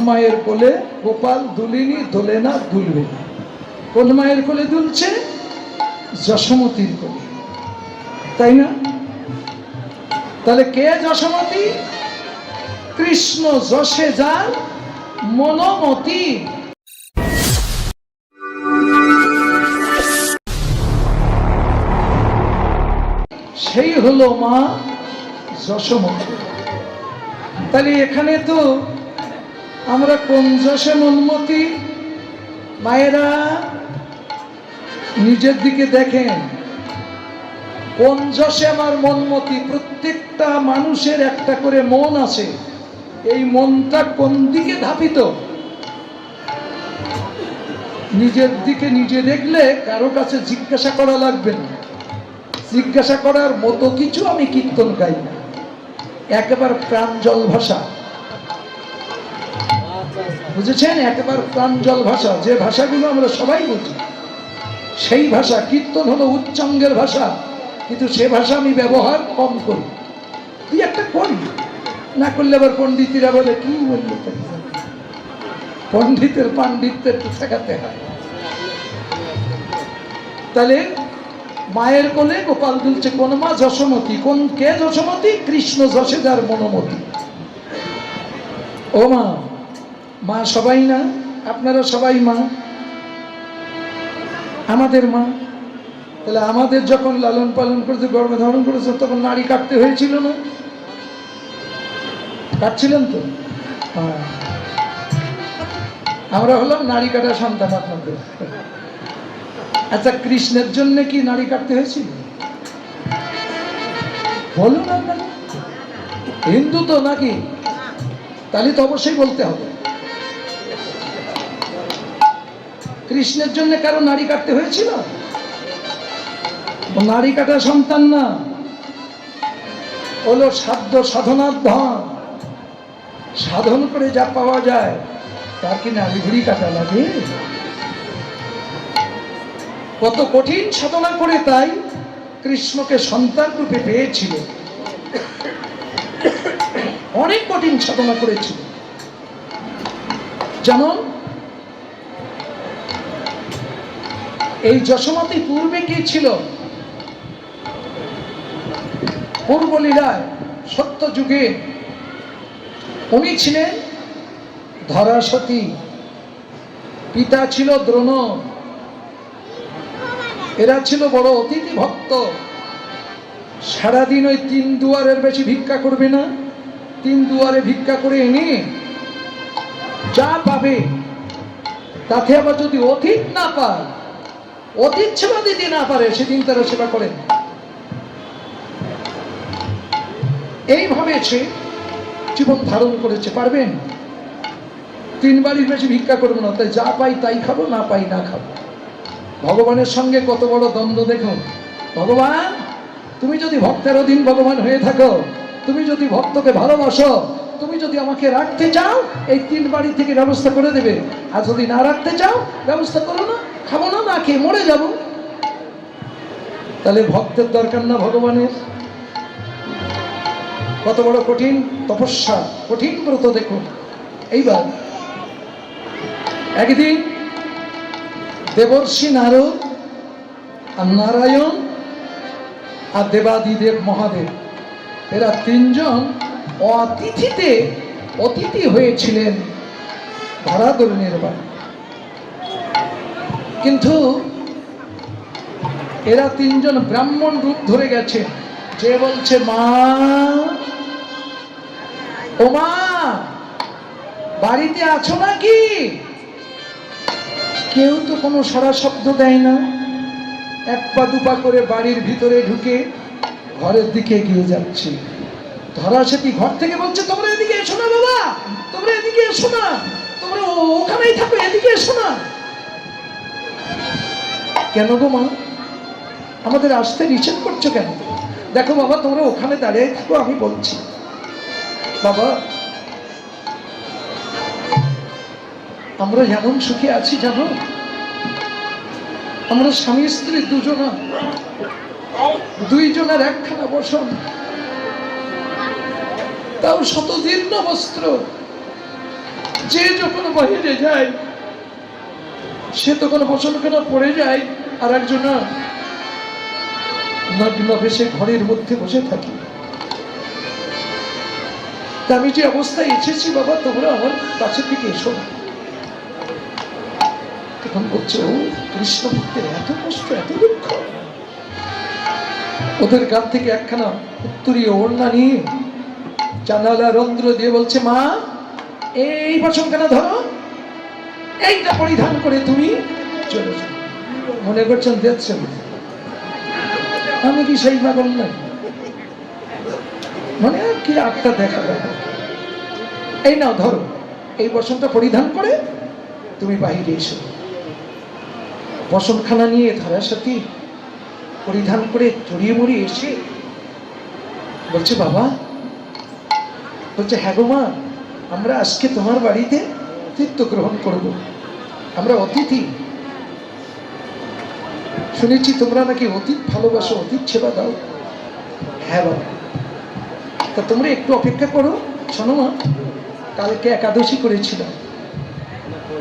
মায়ের কোলে গোপাল দুলিনি, দোলে না, দুলবে না। কোন মায়ের কোলে দুলছে? যশোমতীর কোলে, তাই না? তাহলে কে যশোমতী? কৃষ্ণ যশে যার মনোমতি। সেই হলো মা যশোমতী। তাহলে এখানে তো আমরা কোন যশে মনমতি? মায়েরা নিজের দিকে দেখেন, কোন যশে আমার মনমতি? প্রত্যেকটা মানুষের একটা করে মন আছে। এই মনটা কোন দিকে ধাপিত? নিজের দিকে নিজে দেখলে কারো কাছে জিজ্ঞাসা করা লাগবে না। জিজ্ঞাসা করার মতো কিছু আমি কীর্তন গাই না, একেবারে প্রাঞ্জল ভাষা, বুঝেছেন? একেবারে প্রাঞ্জল ভাষা, যে ভাষাগুলো আমরা সবাই বুঝি সেই ভাষা। কীর্তন হলো উচ্চাঙ্গের ভাষা, কিন্তু সে ভাষা আমি ব্যবহার কম করি। তুই একটা করি না করলে আবার পণ্ডিতেরা বলে কি বললো, পণ্ডিতের পাণ্ডিত্যের শেখাতে হয়। তাহলে মায়ের কোলে গোপাল দুলছে, কোন মা? যশোমতী। কোন কে যশোমতী? কৃষ্ণ যশে যার মনোমতি। ও মা, মা সবাই না, আপনারা সবাই মা, আমাদের মা। তাহলে আমাদের যখন লালন পালন করেছে, গর্ভে ধারণ করেছে, তখন নাড়ি কাটতে হয়েছিল না? কাটছিলেন তো? হ্যাঁ, আমরা হলাম নাড়ি কাটা সন্তান আপনাদের। আচ্ছা, কৃষ্ণের জন্য কি নাড়ি কাটতে হয়েছিল? বলুন আপনারা, হিন্দু তো নাকি? তাহলে তো অবশ্যই বলতে হবে, কৃষ্ণের জন্য কারো নাড়ি কাটতে হয়েছিল? নাড়ি কাটা সন্তান না, হলো সাধ্য সাধনার ধন। সাধন করে যা পাওয়া যায় তার কি নাড়ি ভুড়ি কাটা লাগে? কত কঠিন সাধনা করে তাই কৃষ্ণকে সন্তান রূপে পেয়েছিল। অনেক কঠিন সাধনা করেছিল। যেমন এই যশোমতী পূর্বে কি ছিল? পূর্ব লীলায় সত্য যুগে উনি ছিলেন ধরাসতী, পিতা ছিল দ্রোণ। এরা ছিল বড় অতিথি ভক্ত। সারাদিন ওই 3 দুয়ারের বেশি ভিক্ষা করবে না। 3 দুয়ারে ভিক্ষা করে এনে যা পাবে, তাতে আবার যদি অধিক না পায়, অধিক সেবা দিতে না পারে, সেদিন তারা সেবা করেন। এইভাবে সে জীবন ধারণ করেছে। পারবেন? 3 বাড়ির বেশি ভিক্ষা করবো না, তাই যা পাই তাই খাবো, না পাই না খাবো। ভগবানের সঙ্গে কত বড় দ্বন্দ্ব দেখুন। ভগবান, তুমি যদি ভক্তের অধীন ভগবান হয়ে থাকো, তুমি যদি ভক্তকে ভালোবাসো, তুমি যদি আমাকে রাখতে চাও, এই 3 বাড়ি থেকে ব্যবস্থা করে দেবে। আর যদি না রাখতে চাও, ব্যবস্থা করো না, খাবো না, না খেয়ে মরে যাব। তাহলে ভক্তের দরকার না ভগবানের? কত বড় কঠিন তপস্যা, কঠিন ব্রত দেখুন। এইবার একদিন দেবর্ষি নারদ আর নারায়ণ আর দেবাদিদেব মহাদেব, এরা 3 জন অতিথি হয়েছিলেন ধরাধরণের বাড়ি। কিন্তু এরা 3 জন ব্রাহ্মণ রূপ ধরে গেছে। যে বলছে, মা, ও মা, বাড়িতে আছো নাকি? কেউ তো কোনো সারা শব্দ দেয় না। 1 পা 2 পা করে বাড়ির ভিতরে ঢুকে ঘরের দিকে এগিয়ে যাচ্ছে। ধরাসতী ঘর থেকে বলছে, তোমরা এদিকে এসো না বাবা, তোমরা এদিকে এসো না, তোমরা ওখানেই থাকো, এদিকে এসো না। কেন গো মা, আমাদের আসতে নিষেধ করছো কেন? দেখো বাবা, তোমরা ওখানে দাঁড়িয়ে থাকো, আমি বলছি। বাবা, আমরা যেমন সুখে আছি জানো, আমরা স্বামী স্ত্রী 2 জনের একখানা বসন, তাও শতদীর্ণ বস্ত্র, যে যখন বাইরে যায় সে তখন বসনখানা পড়ে যায়, আর একজন নগ্ন বেশে ঘরের মধ্যে বসে থাকি। তা আমি যে অবস্থায় এসেছি বাবা, তোমরা আমার কাছের দিকে এসো। তখন বলছে, ও কৃষ্ণ ভক্তের এত কষ্ট, এত দুঃখ। ওদের গান থেকে একখানা উত্তরীয় ওড়না নিয়ে জানালা রন্ধ্র দিয়ে বলছে, মা এই বসনখানা ধরো, এইটা পরিধান করে তুমি চলে যাও। মনে করছেন দেখছেন আমি কি সেই পাগল নাই? মানে কি আটটা দেখা দেখা, এই নাও ধরো, এই বসনটা পরিধান করে তুমি বাহিরে এসো। বসনখানা নিয়ে ধারার সাথে পরিধান করে চড়িয়ে মরিয়ে এসে বলছে, বাবা, বলছে, হ্যাঁ গো মা, আমরা আজকে তোমার বাড়িতে তীর্থ গ্রহণ করব, আমরা অতিথি। শুনেছি তোমরা নাকি অতীত ভালোবাসো, অতীত সেবা দাও। হ্যাঁ বাবা, তা তোমরা একটু অপেক্ষা করো। শোনো মা, কালকে একাদশী করেছিলাম,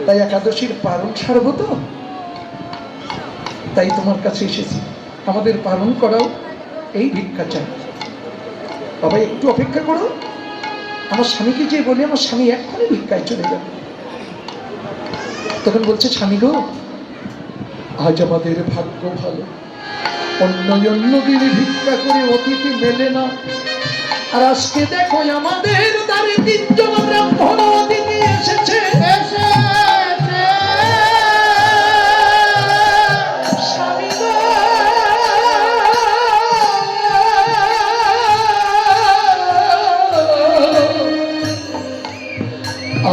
তাই একাদশীর পালন সারব, তো তাই তোমার কাছে এসেছি, আমাদের পালন করাও, এই ভিক্ষা চাই। বাবা একটু অপেক্ষা করো, আমার স্বামীকে যে বলি, আমার স্বামী এক্ষুনি ভিক্ষায় চলে যাবে। তখন বলছে, স্বামী গো, আজ আমাদের ভাগ্য ভালো, অন্য দিনে ভিক্ষা করে অতিথি মেলে না, আর আজকে দেখো আমাদের দ্বারে 3 জন ব্রাহ্মণ অতিথি এসেছে। স্বামী গো,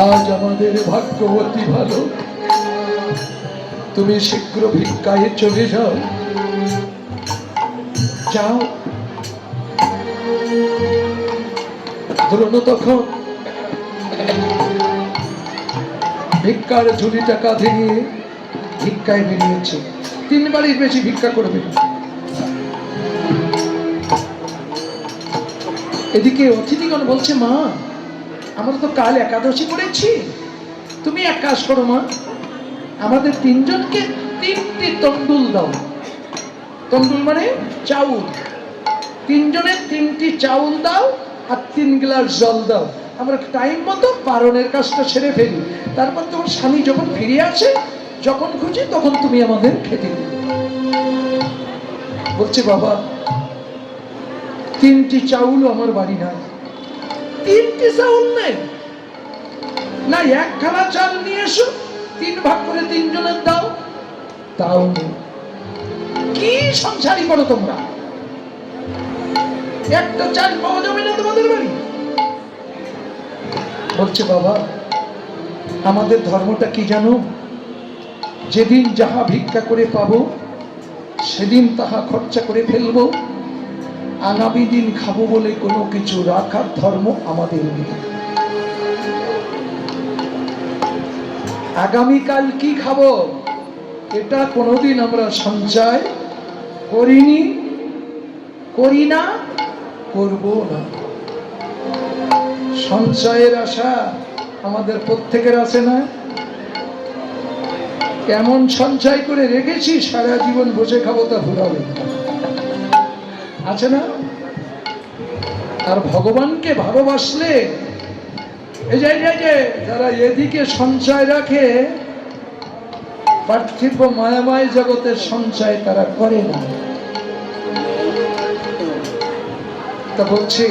আজ আমাদের ভাগ্য অতি ভালো, তুমি শীঘ্র ভিক্ষায় চলে যাও। যাও। দ্রোণ তখন ভিক্ষার ঝুলিটা কাঁধে নিয়ে ভিক্ষায় বেরিয়েছে। 3 বারের বেশি ভিক্ষা করবে। এদিকে অতিথিগণ বলছে, মা, আমরা তো কাল একাদশী করেছি, তুমি এক কাজ করো মা, আমাদের 3 জনকে 3টি তন্ডুল দাও। তন্ডুল মানে চাউল। 3 জনের 3টি চাউল দাও আর 3 গ্লাস জল দাও, আমরা টাইম মতো পারণের কাজটা সেরে ফেলি। তারপর তোমার স্বামী যখন ফিরে আসে, যখন খুঁজি তখন তুমি আমাদের খেতে দিবে। বলছে, বাবা, 3টি চাউল আমার বাড়ি নাই। 3টি চাউল নেই না, 1 খানা চাল নিয়ে এসো, 3 ভাগ করে 3 জনের দাও। তাও নেই। কি সংসারই করো তোমরা, একটা চাল পাওয়া যাবে না তোমাদের বাড়ি? বলছে, বাবা, আমাদের ধর্মটা কি জানো? যেদিন যাহা ভিক্ষা করে পাবো সেদিন তাহা খরচা করে ফেলবো, আগামী দিন খাবো বলে কোনো কিছু রাখার ধর্ম আমাদের নেই। আগামীকাল কি খাবো এটা কোনোদিন আমরা সঞ্চয় করিনি, করি না, করব না। সঞ্চয়ের আশা আমাদের প্রত্যেকের আছে না? এমন সঞ্চয় করে রেখেছি সারা জীবন বসে খাবো, তা ভুলাবে আছে না? আর ভগবানকে ভালোবাসলে এই যে যারা এদিকে সঞ্চয় রাখে, পার্থিব মায়াময় জগতের সঞ্চয় তারা করে না। তা বলছে,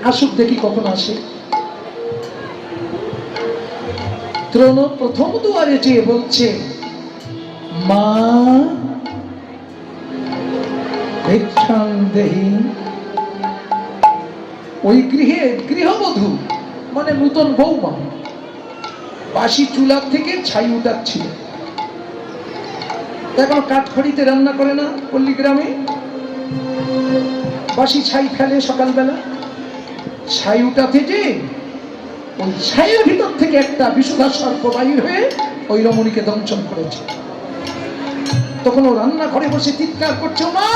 আসুক দেখি কখন আসে। দ্রোণ প্রথম দুয়ারে যেয়ে বলছে, মা ভিক্ষাং দেহি। ওই গৃহে গৃহবধূ মানে নূতন বৌমা বাসি চুলার থেকে ছাই উঠাচ্ছিল। এখন কাঠখড়িতে রান্না করে না পল্লী গ্রামে, বাসি ছাই ফেলে সকালবেলা। ছাই উঠাতে যে ওই ছাইয়ের ভিতর থেকে একটা বিষধর সর্প বাহির হয়ে ওই রমণীকে দংশন করেছে। তখন ও রান্না ঘরে বসে চিৎকার করছে, মা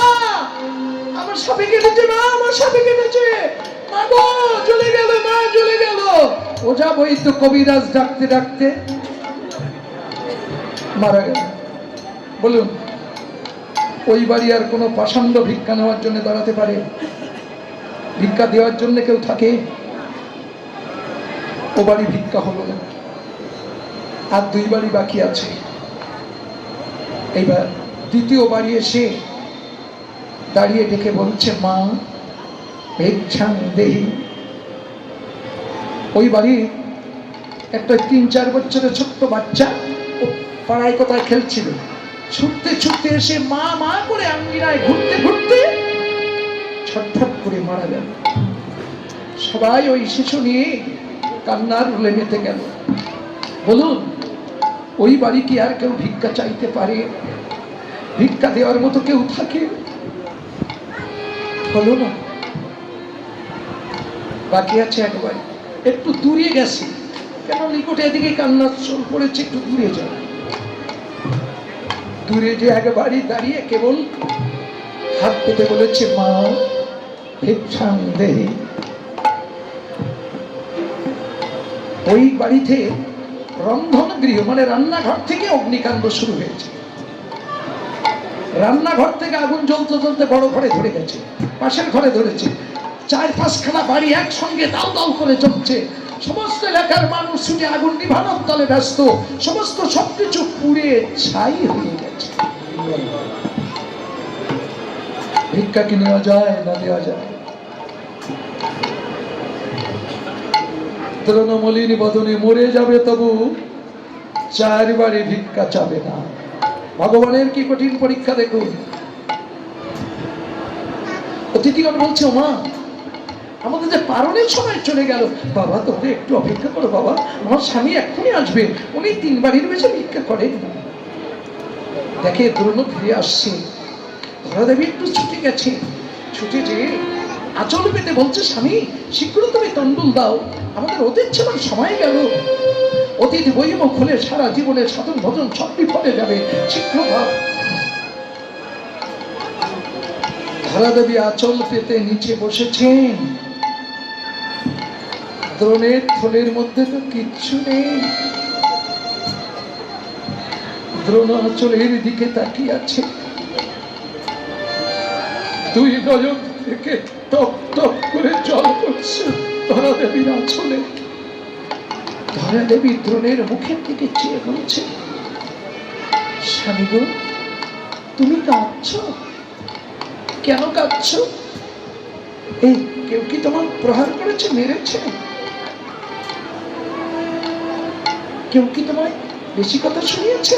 আমার সাপে কেটেছে, মা আমার সাপে কেটেছে, মা গো জ্বলে গেল, মা জ্বলে গেল। ওঝা বৈদ্য কবিরাজ ডাকতে ডাকতে মারা গেল। বলুন, ওই বাড়ি আর কোনো পাষাণ্ড ভিক্ষা নেওয়ার জন্য দাঁড়াতে পারে? ভিক্ষা দেওয়ার জন্য কেউ থাকে? ও বাড়ি ভিক্ষা হলো না, আর 2 বাড়ি বাকি আছে। এইবার দ্বিতীয় বাড়ি এসে দাঁড়িয়ে ডেকে বলছে, মা ভিক্ষাং দেহি। ওই বাড়ি একটা 3-4 বছরের ছোট্ট বাচ্চা ও পাড়ায় কোথায় খেলছিল, ছুটতে ছুটতে এসে মা মা করে আঙ্গিনায় ঘুরতে ঘুরতে ছটফট করে মারা গেল। সবাই ওই শিশু নিয়ে কান্নার রোলে মেতে গেল। বলুন, ওই বাড়ি কি আর কেউ ভিক্ষা চাইতে পারে? ভিক্ষা দেওয়ার মতো কেউ থাকে? হলো না। বাকি আছে এক বাড়ি, একটু দূরে গেছে, কেন নিকটে এদিকে কান্নার চোল পড়েছে, একটু দূরে যায়। দূরে যে এক বাড়ি দাঁড়িয়ে কেবল হাত পেতে বলেছে, মা ভিক্ষাং দেহি। ওই বাড়িতে রন্ধন গৃহ মানে রান্নাঘর থেকে অগ্নিকাণ্ড শুরু হয়েছে। রান্নাঘর থেকে আগুন জ্বলতে জ্বলতে বড় ঘরে ধরে গেছে, পাশের ঘরে ধরেছে, 4-5খানা বাড়ি একসঙ্গে দাউ দাউ করে জ্বলছে। সমস্ত এলাকার মানুষ ছুটে আগুন নিভানোর তলে ব্যস্ত। সমস্ত সবকিছু পুড়ে ছাই হয়ে গেছে। ভিক্ষা কি নেওয়া যায় না দেওয়া যায়? তৃণমূলিনী বদনে মরে যাবে, তবু 4 বাড়ি ভিক্ষা চাবে না। ভগবানের কি কঠিন পরীক্ষা দেখুন। অতিথিগণ বলছে, মা আমাদের যে পারণের সময় চলে গেল, বাবা তোমরা একটু অপেক্ষা করো, বাবা আমার স্বামী এক্ষুনি আসবে, উনি 3 বাড়ির বেশি ভিক্ষা করেন না। দেখে দ্রোণ ফিরে আসছে। ধরাদেবী একটু ছুটে গেছে, ছুটে যে আঁচল পেতে বলছে, স্বামী শীঘ্র তুমি তণ্ডুল দাও, আমাদের অতীত ছেলের সময় গেল। অতীত বইমুখ হলে সারা জীবনের সাধন ভজন সব বিফলে যাবে, শীঘ্র দাও। ধরাদেবী আঁচল পেতে নিচে বসেছেন। দ্রোণের থলের মধ্যে তো কিচ্ছু নেই। দ্রোণ আঁচলের দিকে তাকিয়ে আছে, 2 নয়ন থেকে টপ টপ করে জল পড়ছে ধরাদেবীর আঁচলে। ধরাদেবী দ্রোণের মুখের দিকে চেয়ে বলছে, স্বামী গো তুমি কাঁদছ কেন? কাঁদছ? এই কেউ কি তোমার প্রহার করেছে, মেরেছে? কেউ কি তোমায় বেশি কথা শুনিয়েছে?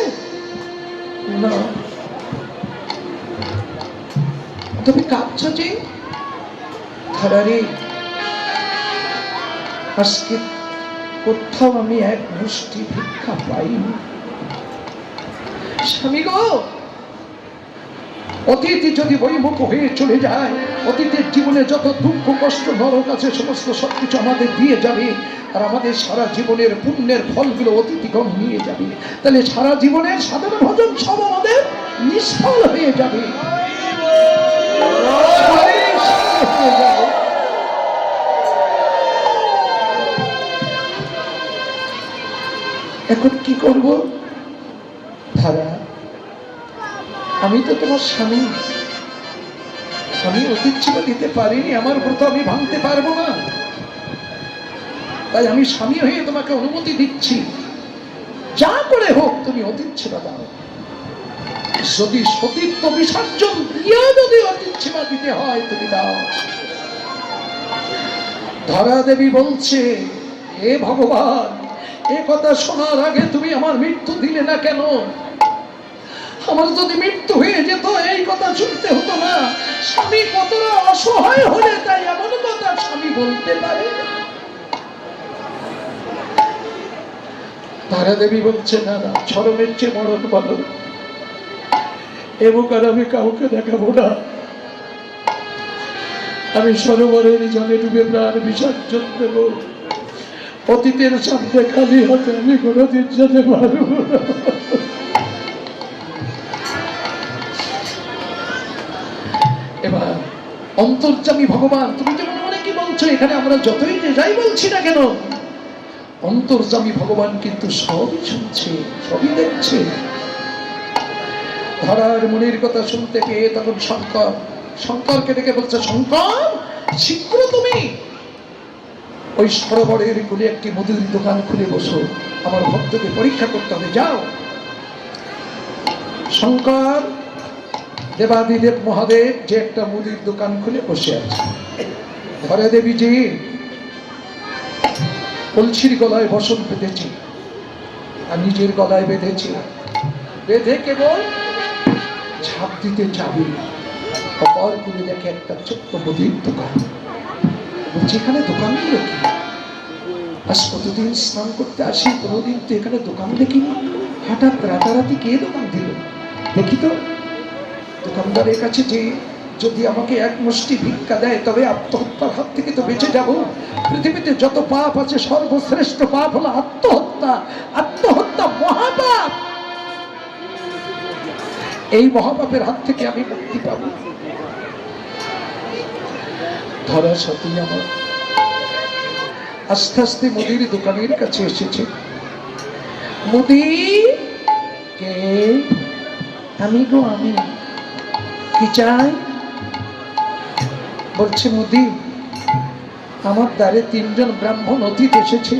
না। তুমি কাঁদছ যে? ধরারে আজকে কোথাও আমি এক মুষ্টি ভিক্ষা পাইনি। স্বামী গো, অতীত যদি বইমুখ হয়ে চলে যায়, অতীতের জীবনে যত দুঃখ কষ্ট নরক আছে সমস্ত সবকিছু আমাদের দিয়ে যাবে, আর আমাদের সারা জীবনের পুণ্যের ফলগুলো অতিথিগণ নিয়ে যাবে। তাহলে সারা জীবনের সাধন ভজন সব আমাদের নিষ্ফল হয়ে যাবে। এখন কি করব? ধারা আমি তো তোমার স্বামী, আমি অতীত ছিল দিতে পারিনি, আমার ব্রত আমি ভাঙতে পারবো না, তাই আমি স্বামী হয়ে তোমাকে অনুমতি দিচ্ছি, যা করে হোক তুমি অতীত ছিল দাও। যদি সতীত্ব বিসর্জন দিয়ে যদি অতীত সেবা দিতে হয় তুমি দাও। ধরা দেবী বলছে, হে ভগবান, এ কথা শোনার আগে তুমি আমার মৃত্যু দিলে না কেন? আমার যদি মৃত্যু হয়ে যেত এই কথা শুনতে হতো না। স্বামী কতটা অসহায় হলে তাই এমন কথা স্বামী বলতে পারে? তারা দেবী বলছে, না না, ছরমের চেয়ে মরণ ভালো, এবং আর আমি কাউকে দেখাবো না। আমি সরোবরের জলে ডুবে প্রাণ বিসর্জন দেব। অতীতের সামনে খালি হাতে আমি কোনোদিন যেতে পারবো না। এবার অন্তর্যামী ভগবান, তুমি যেমন মনে কি বলছো, এখানে আমরা যতই যে যাই বলছি না কেন, অন্তর্যামী ভগবান কিন্তু সবই শুনছে, সবই দেখছে। ধরার মনের কথা শুনতে পেয়ে তখন শঙ্করকে ডেকে বলছে, শঙ্কর, শীঘ্র তুমি ওই সরোবরের কোলে একটি মুদির দোকান খুলে বসো, আমার ভক্তকে পরীক্ষা করতে হবে, যাও। শঙ্কর দেবাদিদেব মহাদেব যে একটা মুদির দোকান খুলে বসে আছে, ঘরে দেবীজি কলসির গলায় বসন বেঁধেছি আর নিজের গলায় বেঁধেছি, বেঁধে কেবল ঝাঁপ দিতে যাবে, অপর করে দেখে একটা ছোট্ট মুদির দোকান। বলছি, এখানে দোকান দিল কি? আজ কতদিন স্নান করতে আসি, কোনোদিন তো এখানে দোকান দেখিনি, হঠাৎ রাতারাতি কে দোকান দিল? দেখি তো। দোকানদারের কাছে যে যদি আমাকে এক মুষ্টি ভিক্ষা দেয় তবে আত্মহত্যার হাত থেকে তো বেঁচে যাব। পৃথিবীতে যত পাপ আছে সর্বশ্রেষ্ঠ পাপ হলো আত্মহত্যা। আত্মহত্যা মহাপাপ। এই মহাপাপের হাত থেকে আমি মুক্তি পাবো। ধরা সাথী আমার আস্তে আস্তে মুদির দোকানের কাছে এসেছে। মুদি কে? আমি গো, আমি। কি চাই? বলছে, মুদি, আমার দ্বারে 3 জন ব্রাহ্মণ অতিথি এসেছে,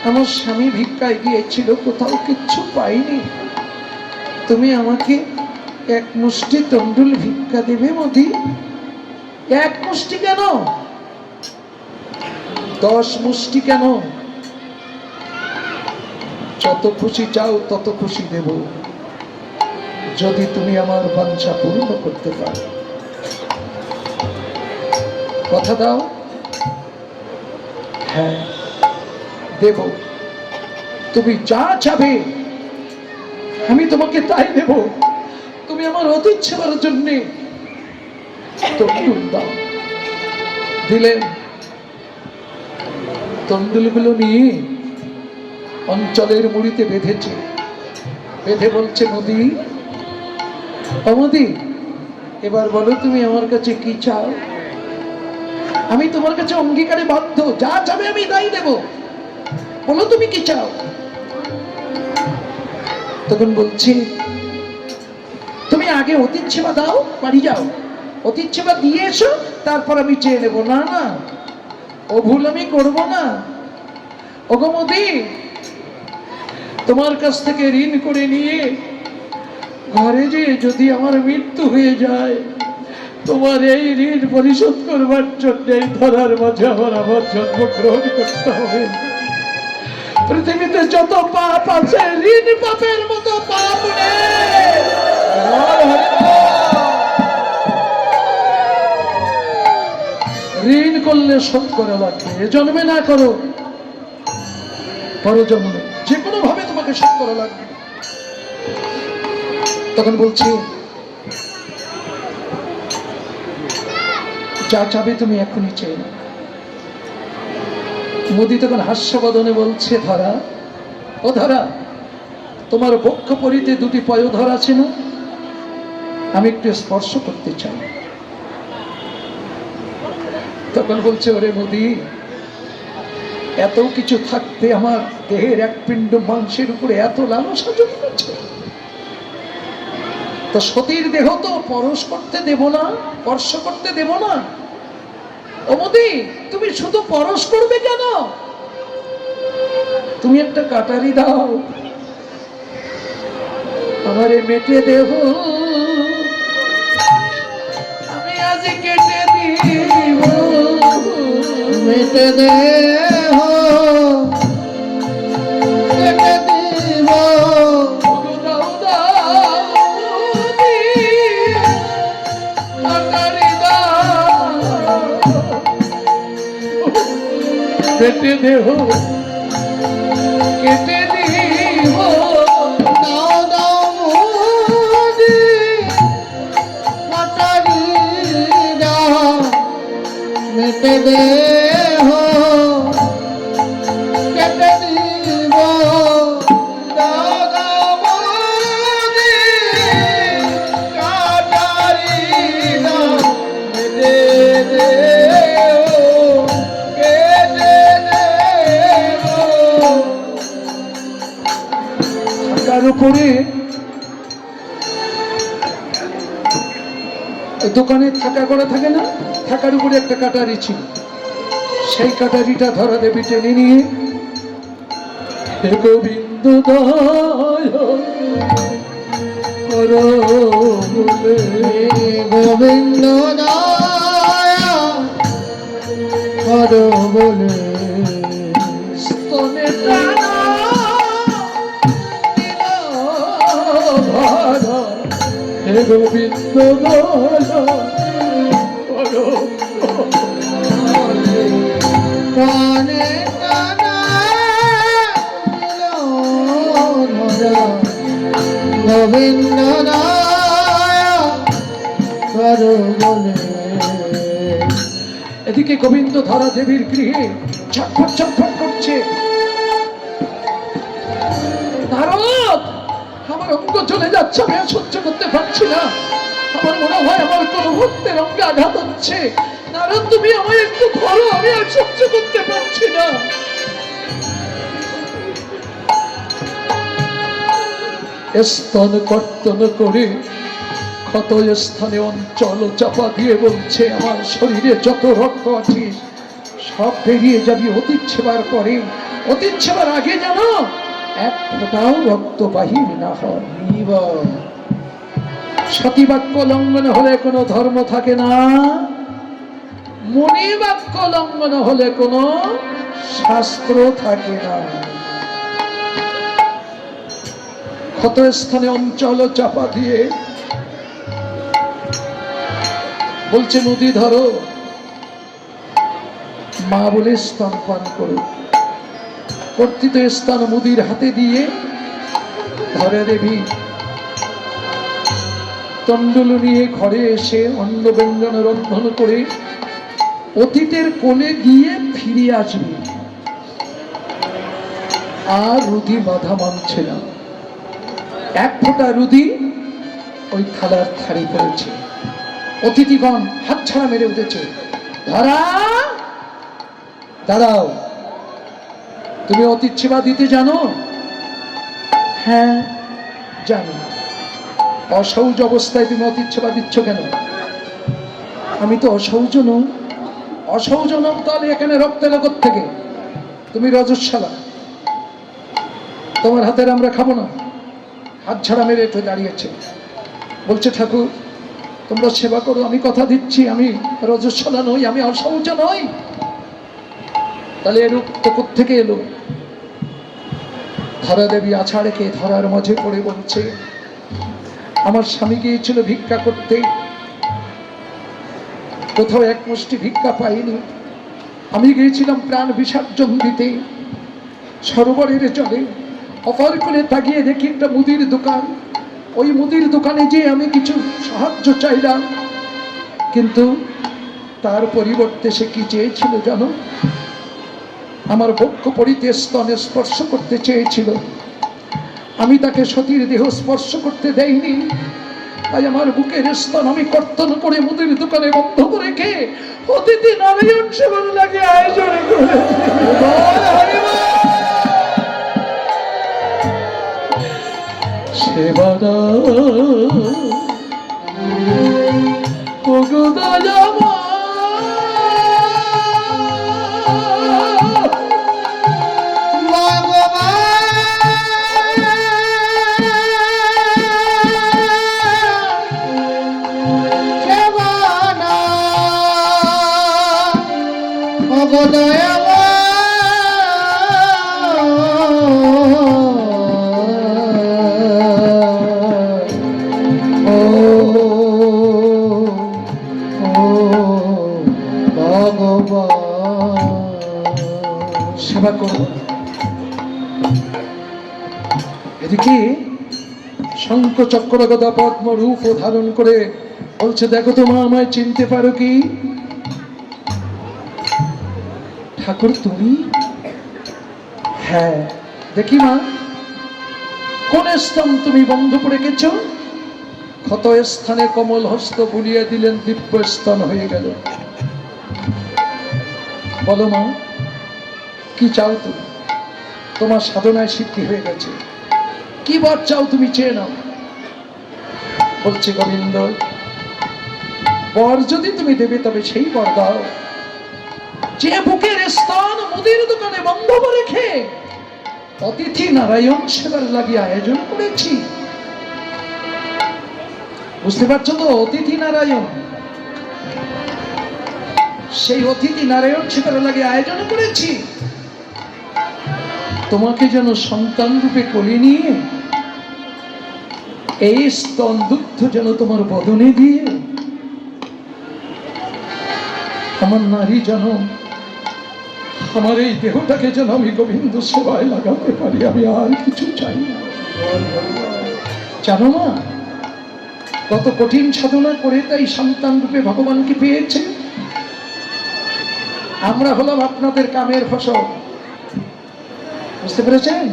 আমার স্বামী ভিক্ষায় গিয়েছিল, কোথাও কিচ্ছু পাইনি, তুমি আমাকে এক মুষ্টি তন্ডুল ভিক্ষা দেবে মুদি? এক মুষ্টি কেন, 10 মুষ্টি কেন? যত খুশি চাও তত খুশি দেব, যদি তুমি আমার বাঞ্ছা পূর্ণ করতে পারো। কথা দাও? হ্যাঁ দেব, তুমি যা চাবে আমি তোমাকে তাই দেব। তুমি আমার অতীত সেবার জন্যে তন্ডুল দাও। দিলেন। তন্ডুলগুলো নিয়ে অঞ্চলের মুড়িতে বেঁধেছে, বেঁধে বলছে, মুদি, অমুদি, এবার বলো তুমি আমার কাছে কি চাও? আমি তোমার কাছে অঙ্গীকারে বাধ্য, যা চাবে আমি তাই দেব, বলো তুমি কি চাও? তখন বলছি, তুমি আগে অতীত সেবা দাও, বাড়ি যাও, অতীত সেবা দিয়ে এসো, তারপর আমি চেয়ে নেব। না না, ও ভুল আমি করবো না। ওগো মুদি, তোমার কাছ থেকে ঋণ করে নিয়ে ঘরে যে যদি আমার মৃত্যু হয়ে যায়, তোমার এই ঋণ পরিশোধ করবার জন্য ধরার মাঝে আমার জন্মগ্রহণ করতে হবে। পৃথিবীতে যত পাপ আছে, ঋণ পাপের মতো পাপ নেই। ঋণ করলে শোধ করা লাগবে, এ জন্মে না করো, পর জন্মে যে কোনো ভাবে তোমাকে শোধ করা লাগবে। তখন বলছি, যা চাবে তুমি এখনই চেয়ে নাও। মুদি তখন হাস্যবদনে বলছে, ধরা, ও ধরা, তোমার বক্ষ পরিতে 2টি পয়োধর আছে না, আমি একটু স্পর্শ করতে চাই। তখন বলছে, ওরে মুদি, এত কিছু থাকতে আমার দেহের এক পিণ্ড মাংসের উপরে এত লালসা জন্মেছে, তো সতীর দেহ তো পরশ করতে দেব না, স্পর্শ করতে দেব না। ও মুদি, তুমি শুধু পরশ করবে কেন? তুমি একটা কাটারি দাও, আমারে মেটে দেব, আমি আজ কেটে দিব, মেটে দেব, কেটে দিব, কেটে দেহ, কেটে দিব, দাও দাও মুদি, কাটারি দাও, কেটে দেহ, কেটে দিব, দাও দাও মুদি, কাটারি দাও, কেটে দেহ, কেটে দেহ। থাকার উপরে দোকানে থাকা করা থাকে না, থাকার উপরে একটা কাটারি ছিল। সেই কাটারিটা ধরা দেবী টেনে নিয়ে হে গোবিন্দ দয়া করো বলে, গোবিন্দ দয়া করো বলে স্তনে টানা ভাড়া, হে গোবিন্দ দয়া করো প্রাণে টানা ধরা গোবিন্দ দয়া করো বলে। এদিকে গোবিন্দ ধরা দেবীর গৃহে ছটফট ছটফট করছে। নারদ, আমার অঙ্গ চলে যাচ্ছে, আমি আর সহ্য করতে পারছি না। আমার মনে হয় আমার কোন ভক্তের অঙ্গে আঘাত হচ্ছে। নারদ, তুমি আমায় একটু ধরো, আমি আর সহ্য করতে পারছি না। স্তন কর্তন করে ক্ষত স্থানে অঞ্চল চাপা দিয়ে বলছে, আমার শরীরে যত রক্ত আছে সব বেরিয়ে যাবি অতীত ছেবার পরে। অতীত ছেবার আগে জানো এক ফোঁটাও রক্ত বাহির না হয়। সতীবাক্য লঙ্ঘন হলে কোনো ধর্ম থাকে না, মণিবাক্য লঙ্ঘন হলে কোনো শাস্ত্র থাকে না। ক্ষত স্থানে অঞ্চল চাপা দিয়ে বলছে, নদী ধরো, মা বলে স্তন পান করো। কর্তৃত স্থান মুদির হাতে দিয়ে ধরে দেবী তণ্ডুল নিয়ে ঘরে এসে অন্ন ব্যঞ্জন রন্ধন করে অতীতের কোলে গিয়ে ফিরে আসবে। আর রুধি বাধা মানছে না, এক ফোঁটা রুধি ওই থালার থারি পড়েছে। অতিথিগণ হাতছাড়া মেরে উঠেছে। ধরা, দাঁড়াও, তুমি অতীত সেবা দিতে জানো? হ্যাঁ জানি। অসৌজ অবস্থায় তুমি অতীত সেবা দিচ্ছ কেন? আমি তো অসৌজ নই। অসৌজ নও তাহলে এখানে রক্ত এলো থেকে? তুমি রজস্বালা, তোমার হাতের আমরা খাবো না। হাত ছাড়া মেরে একটু দাঁড়িয়েছে, বলছে ঠাকুর তোমরা সেবা করো, আমি কথা দিচ্ছি আমি রজস্বলা নই, আমি অসৌচ নই। তাহলে এরূপ তো কোত্থেকে এলো? ধরা দেবী আছাড়ে খেয়ে ধরার মাঝে পড়ে বলছে, আমার স্বামী গিয়েছিল ভিক্ষা করতে, কোথাও এক মুষ্টি ভিক্ষা পাইনি। আমি গিয়েছিলাম প্রাণ বিসর্জন দিতে সরোবরের জলে। অফার করে তাকিয়ে দেখি একটা মুদির দোকান। ওই মুদির দোকানে যেয়ে আমি কিছু সাহায্য চাইলাম, কিন্তু তার পরিবর্তে সে কি চেয়েছিল জানো? আমার বক্ষ পরিতে স্তনে স্পর্শ করতে চেয়েছিল। আমি তাকে সতীর দেহ স্পর্শ করতে দেইনি, তাই আমার বুকের স্তন আমি কর্তন করে মুদির দোকানে বন্ধ করে খেয়ে অতিথি নারায়ণ সেবন লাগে আয়োজন করে সেবাদা সেবা করব। এদিকে শঙ্খ চক্র গদা পদ্ম রূপ ধারণ করে বলছে, দেখো তো মা, আমায় চিনতে পারো কি? ঠাকুর তুমি? হ্যাঁ দেখি মা। কোন স্তন তুমি বন্ধ করে গেছ? ক্ষত স্থানে কমল হস্ত বুলিয়ে দিলেন, দিব্য স্তন হয়ে গেল। বলো মা, কি চাও তুমি? তোমার সাধনায় সিদ্ধি হয়ে গেছে। কি বর চাও তুমি চেয়ে নাও। বলছে গোবিন্দ, বর যদি তুমি দেবে তবে সেই বর দাও যে বুকের স্থান মুদির দোকানে বন্ধ করে রেখে অতিথি নারায়ণ সেবার লাগিয়ে আয়োজন করেছি। বুঝতে পারছো তো? অতিথি নারায়ণ, সেই অতিথি নারায়ণ সেবার লাগিয়ে আয়োজন করেছি তোমাকে যেন সন্তান রূপে কোলে নিয়ে এই স্তন দুগ্ধ যেন তোমার বদনে দিয়ে আমার নারী যেন আমার এই দেহটাকে যেন আমি গোবিন্দ সেবায় লাগাতে পারি। আমি আর কিছু চাই না। জানো না কত কঠিন সাধনা করে তাই সন্তান রূপে ভগবানকে পেয়েছে। আমরা হলাম আপনাদের কামের ফসল। বুঝতে পেরেছেন?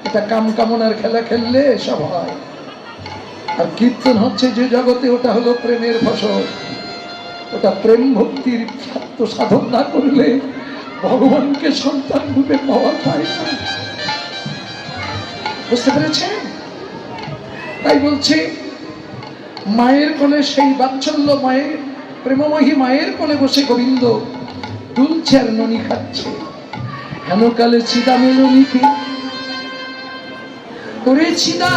এটা কাম কামনার খেলা খেললে সব হয়। আর কীর্তন হচ্ছে যে জগতে, ওটা হলো প্রেমের ফসল। ওটা প্রেম ভক্তির সাধন না করলে ভগবানকে সন্তান রূপে পাওয়া যায় না। বুঝতে পেরেছেন? তাই বলছি, মায়ের কোলে সেই বাৎসল্য মায়ের প্রেমময়ী মায়ের কোলে বসে গোবিন্দ দুলছে আর ননি খাচ্ছে। হেন কালে চিদা মেলনিকে করে চিদা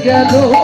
গেল